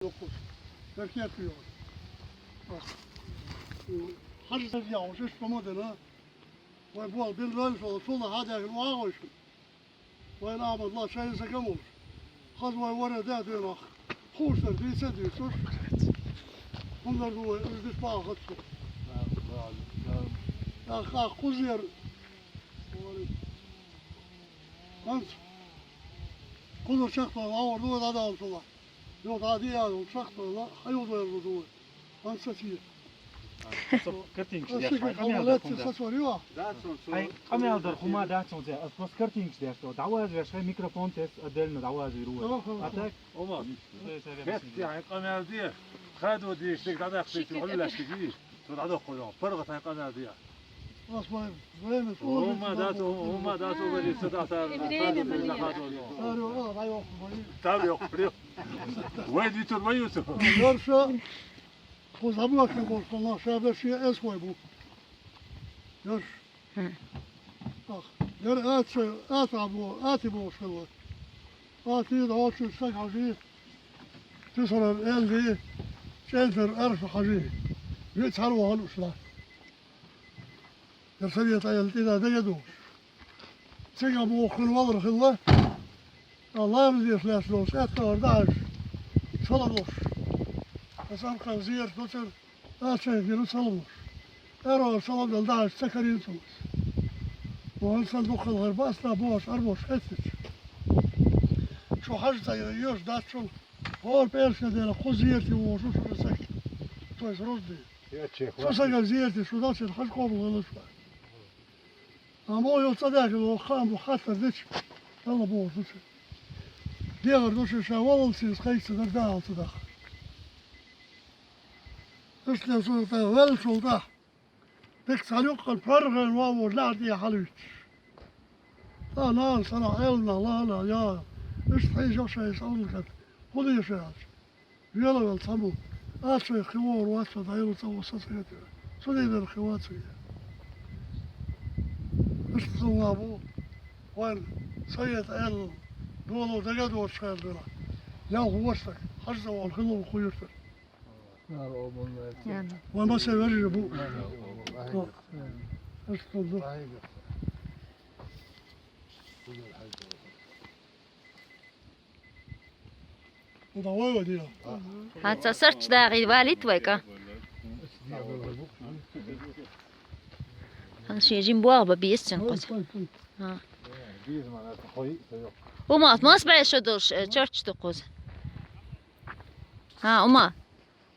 9. Erkek yapıyor. Bak. Hacı yavruş istemadığını ve bu bilmem sonra sonra hadi var olsun. Ve Allah şeyi sakın olur. Haz var da diyor. Hoşlar değilse diyorsun. Onlar bu özdeş bağ hatçı. Ya kuzuyor. Hans. Kuzu çaktı. Orada da aldılar. Yok daha değil ya. Çaktı. Hayır verdi. Hans satıyor. Skirtings der. Kom je daar kom maar daar zo zeggen. Als was skirtings der zo. Dat was weer geen microfoon test. Adel dat was weer. Atak. Olmaz. Hep yani kamera diye. Kaydı diye işte kadar işte ulaştı gibi. Sonra da koyuyor. Para da kamera diye. Asmayın. Böyle Olmaz da o böyle sada atar. Tabii yok. Vay diyor vay Yusuf. Yarışa Kuzabılaşın korkunlar şerbesiye es koy bu. Yarış. Bak. Yarış et bu. Eti bu şöyle. Eti de açın sak hacı. Tüsler elde. Şenter arş hacı. Bir çarı var uçlar. Yarışa tayıldı da degedu. Sega bu okul var xilla. Allah bizi iflas olsun. Et orada aç. Salam olsun. Asam kanziyer doçer açay gelu salmış. Ero salam da daş sakarin tutmuş. Bu insan doktor basla boş arboş etmiş. Şu hacda yiyor da şu hor persede khuziyeti و شو سك. تو رد. Ya çek. شو سك زيرتي شو داش الحج قبل غلط. اما يو صدق لو خام وخاطر دش. يلا بوش. ديغر دوش شوال سيس خيس دردال صدق. Işte sonra vel solda. Pek salyok kal fargın var orada diye halüç. Ana sana elna la ya. İşte çok şey savunurken. Bunu yaşayacağız. Yala vel tabu. Açı kıvor varsa da yolu tabu satıyor. Söyleyler kıvatı. İşte sonra bu. Var sayet el. Dolu daga doğru çıkardılar. Ya huvaştak. Hacda var kılı koyurlar. Yani. وما سيوري ابو استغفر وضوء دي Hatta sırç dağı valit vayka. Han şeyin bu araba biyesin kız. Ha. Uma atmaz başladır church kız. Ha uma.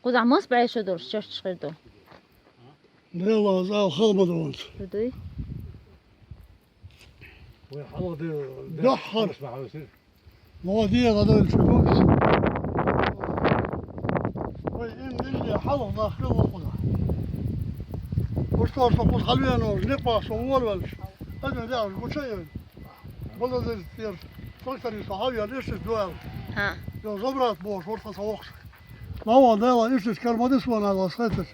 Kız atmaz başladır church çıkardı. لا والله زال خلمه دونت Şuduy. وحلو دي. دحر مواضيع هذول شباب وين اللي حلو داخل وخذها وش توصل قوس خلينا نقطع صور ولا هذا ده وش شيء والله زي كثير فكر صحابي ليش الدوال Ha. يا زبرات بوش ورثة صوخش ما هو ده ايش كرمدس وانا على سيتش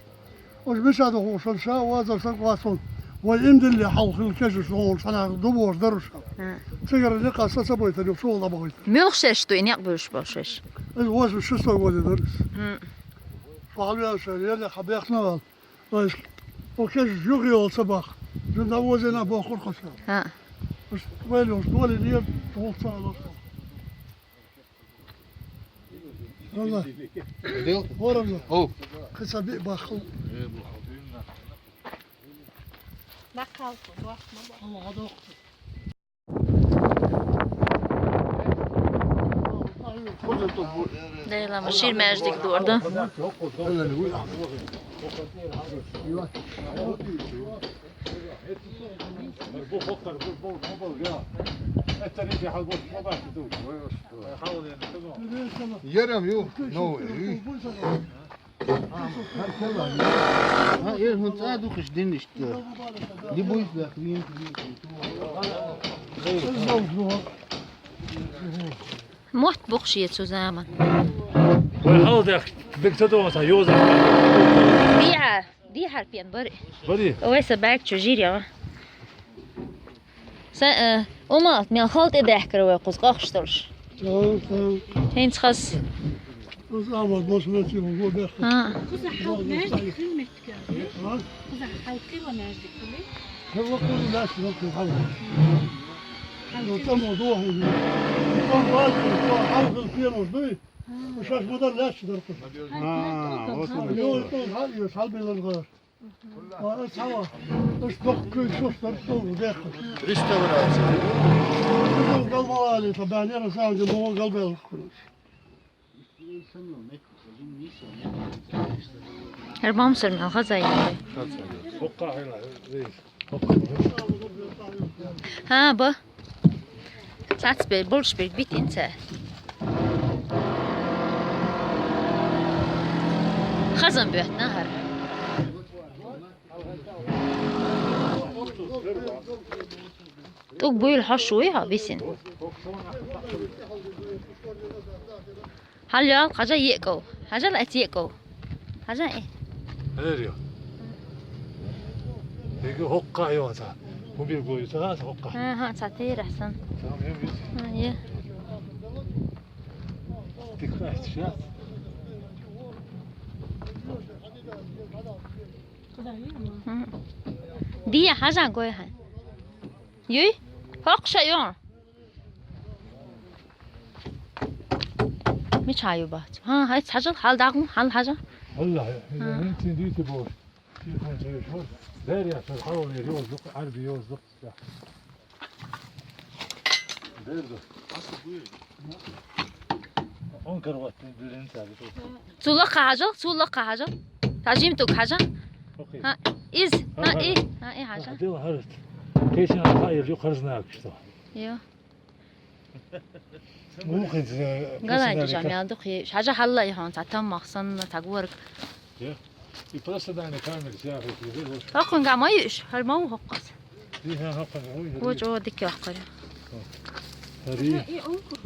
وش مش هذا هو شلشا وهذا سقواصون وين اللي حلق الكشف شلون صنع دبوش درش Ha. سيجر اللي قاصة سبويت اللي شو الله بغيت Mürşeş du inek buluş başeş. الواش شو سوى ولد درس Hı. صحابي شرير اللي حبيخنا قال طيب وكيش يغي الصباح جند وزنا بوخر خشب Ha. بس ويلوش دولي ديال توصل على والله ورمنا Oh. قصة بيق باخو الله هذا Deyla şir mercik durdu. Bu foktar bu ya. Etleri de halbuki bu bak tu. Halı yani tamam. Yarım yok. No. Ha yer hun ta du kış din işte. Li bu iş dakhilin. Muht bukşiyet şu zaman. وحلو ده بكتدو تا يوزا. Di harpiyen bari. بدي. Oysa belki çocuk ya. Sen Oma men halt edekre ve kuz qaqştır. تمام Hens xas O zaman boşuna çıkıyor. Bu da. Ha. Kızı halk mecdik kıymetli geldi. Ha? Kızı halkı ve mecdik kıymetli. Hem vakit ulaş yok ki halk. Tamam o doğru. Tam var ki halk kıyamaz değil. Bu şaşmadan laş çıkar. Ha, o zaman. Yok hal yok hal bilir var. Aa tamam. İşte köy soslar doğru dakika. Restorasyon. Bu kalmalı tabii ben yarın sadece bu kalmalı. Herbam sürmüyor gazayı. Hokka hayla. Reis. Ha bu. Salzburg, Wolfsburg, bitte inse. Khazan büyüt nahar. Tuk buyul haşuy ha bisin. Halal kaja yeko. Haja la et yeko. Haja e. Nereye? Peki hokka yoksa. Bu bir boyuta hokka. Ha satır ahsan. Tamam hem biz Ha ye. dikkat et şey. Kızı iyi ama. Diye haja koy ha. Yuy. Hokşa yon. Mi çayı bat. Ha hay sajal hal dağım hal haja. Allah انت ديتي بوش شوف انت شو داير يا اخي حاول يوزق عربي يوزق داير ده انكر وقت اللي انت Sulak haja, sulak haja. Tajim tuk haja. اوكي Ha iz. Ha i haja. دي هرت كيش انا خاير يقرزناك شو Yo. ممكن Galay diyeceğim ya dik. Haja halla ihan satam maksan tagwar. يبرس ده انا كامل شاف في Hakun gama yuş. Hal mau hokkas. فيها حقا هو Woç o dik yakar. هري İyi onkur.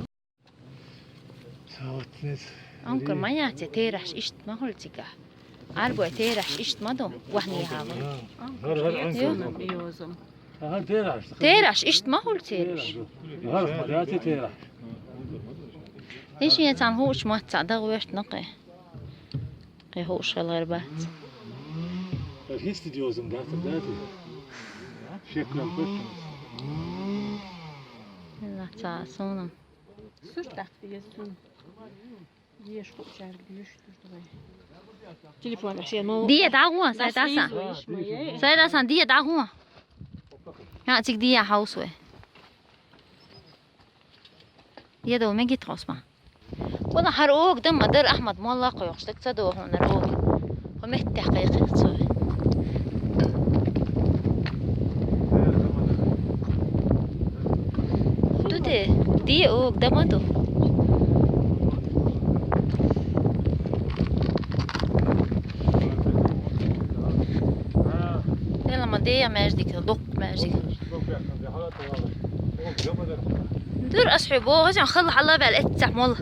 ساوت Onkur maya te teraş işt ma holtiga. Arbo teraş işt ma do. Wahni ha. هر عنصر Biyozum. هر تيراش Teraş işt ma hol teraş. هر مداتي تيراش ليش يتعن هوش ما تصدق ويش نقي. قي هوش الغربات. هيست ديوزم داتي شكرا كويس لا تا sonum. Sür takviyesin. Diye şu çargı düştür buraya. Telefon şey no. Diye dağma say dasan. Say dasan diye dağma. Ya tik diye house we. Diye do me git rosma. وأنا حروق دم مدار أحمد ما الله قيوش تكتدو هون روق ومهت تحقيق تسوي توتي دي أوك دمتو دي لما دي ماجدك دق ماجدك دور أصحابه هجع خل حلا بقى لقيت مال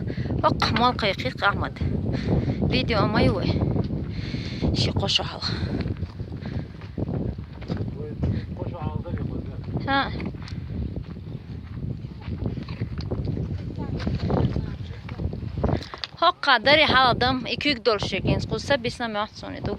وقع مال قيقيق أحمد فيديو ما يوه شي قشة حلا ها هقع داري حلا دم إكيك دول شيكين سقول سبي سنة واحد سوني دوغ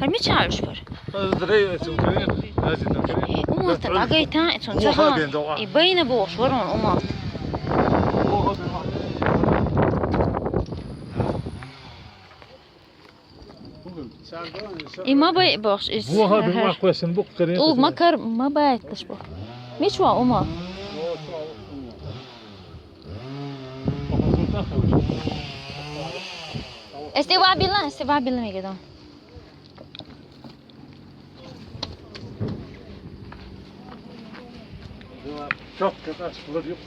هرمي تعرش بر وما تلاقي تا تنتها يبين بوش ورون وما ما باي بوش هو هذا ما كويس نبوك كريم طول مكر ما باي تشبه مش وا وما استوى بالله ميقدم Çok kötü açıklar yok.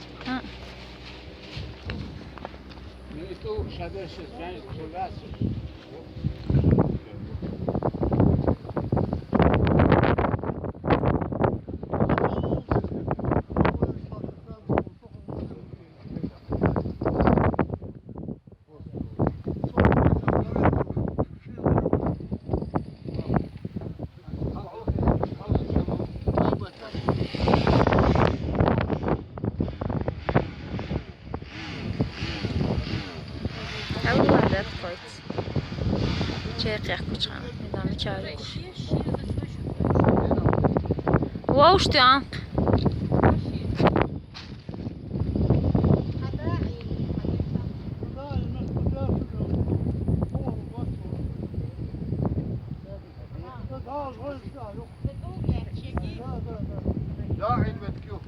حاولوا واحدة تفايت شيخ يحكوا شان نظام شارك واو شتي عنق داعي المتكيوف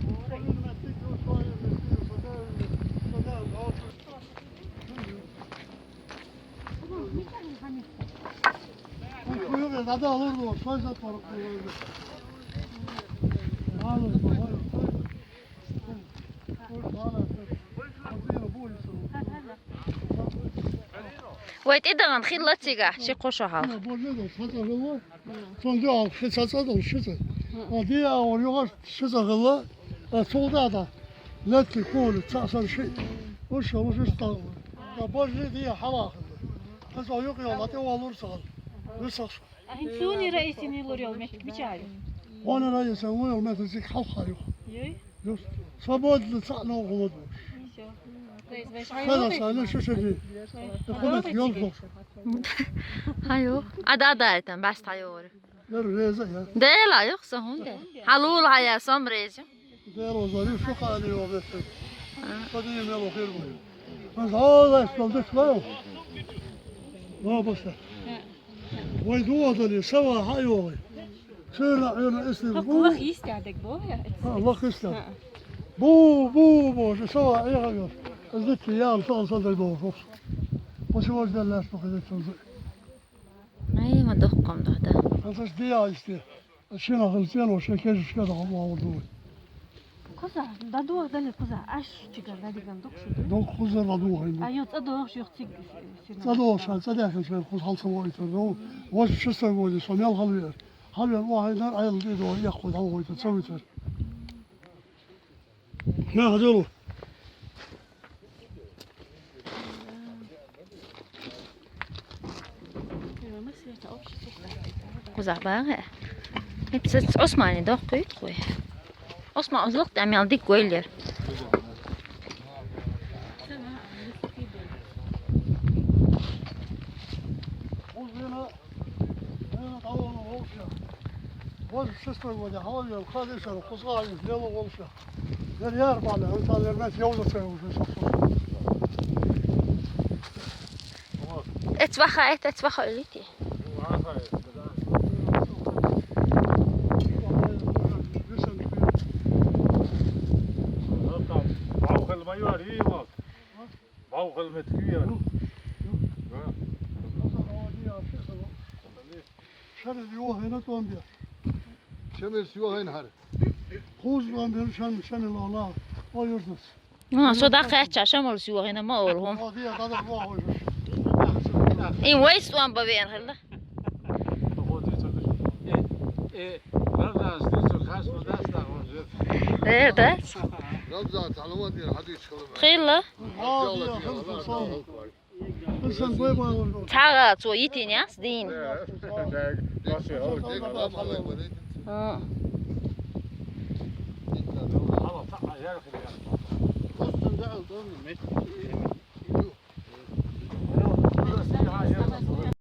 Hadi alırdı o, soy zat var. Alırdı, ويت إدغن خيل تيجا شي قوشو هال Son diyor, fırsatsa da üşütü. Diye oraya şıza solda da letki kolu çarsan şey. O şey o işte. Ya bazı diye hava. Kız o yok ya, zaten olursa. Rısak. سوني رئيسي نيلور يوم بيجاري Ona da yesen o yol metrik halka yok. يوي Yok. Sabahlı çakla olmadı. رئيس باش Kada sana şu şey. Hükümet yol yok. هايو أدا أدا بس تايور Ne reze ya. ديلا يخص هوندا حلول هيا سم ريزم Değer o zaman şu kadar yok mesela. Hadi yemeğe bakıyorum. Ben hala ispaldık var. Ne başla? Vay dua da sava hayo. Şöyle ayına istim bu. الله يستعدك بو Allah ister. Bu şu sava ayağa. Azıcık ya sağ da bu. Başı var derler bu kadar çok. أي ما دقم ده Asas diye işte. Şuna hızlı o şeker şişe de ama oldu. كوزا دا دو دل كوزا اش تيجا دا ديغان دوكسو Dokuz lira dua. ايو تصدق شيخ تيج صدق صدق شوي خذ خلص وايد رو واش شو سوي صميل خلوير خلوير واحد نار عيل ديدو ياخذ هو وايد تسوي تر ما هذول قزح باغي يتسس عثماني دوق يتقوي عثمان أزلق تعمل ديك ويلر خذ هنا طول ووشة واش شو سوي خلوير خذ يسر خصاي يلا ووشة غير يربع له انت الرمات يوزع تسوي شو اتبخا قلتي Bauchel major hier wat. Bauchel met kuur. شنو اليوم هنا توم بيا شمس يوهين هر خوز توم بيا شن الله او يرتس صدق عشان مرسوا هنا ما أقولهم هذه هذا الله إن ويست وان ببين هلا ده رمضان تعلمات ديال حديث خلما خيلا هذه خلص صار بس نقول ما تعال تو يتيني أصدين Kostun da aldı onu.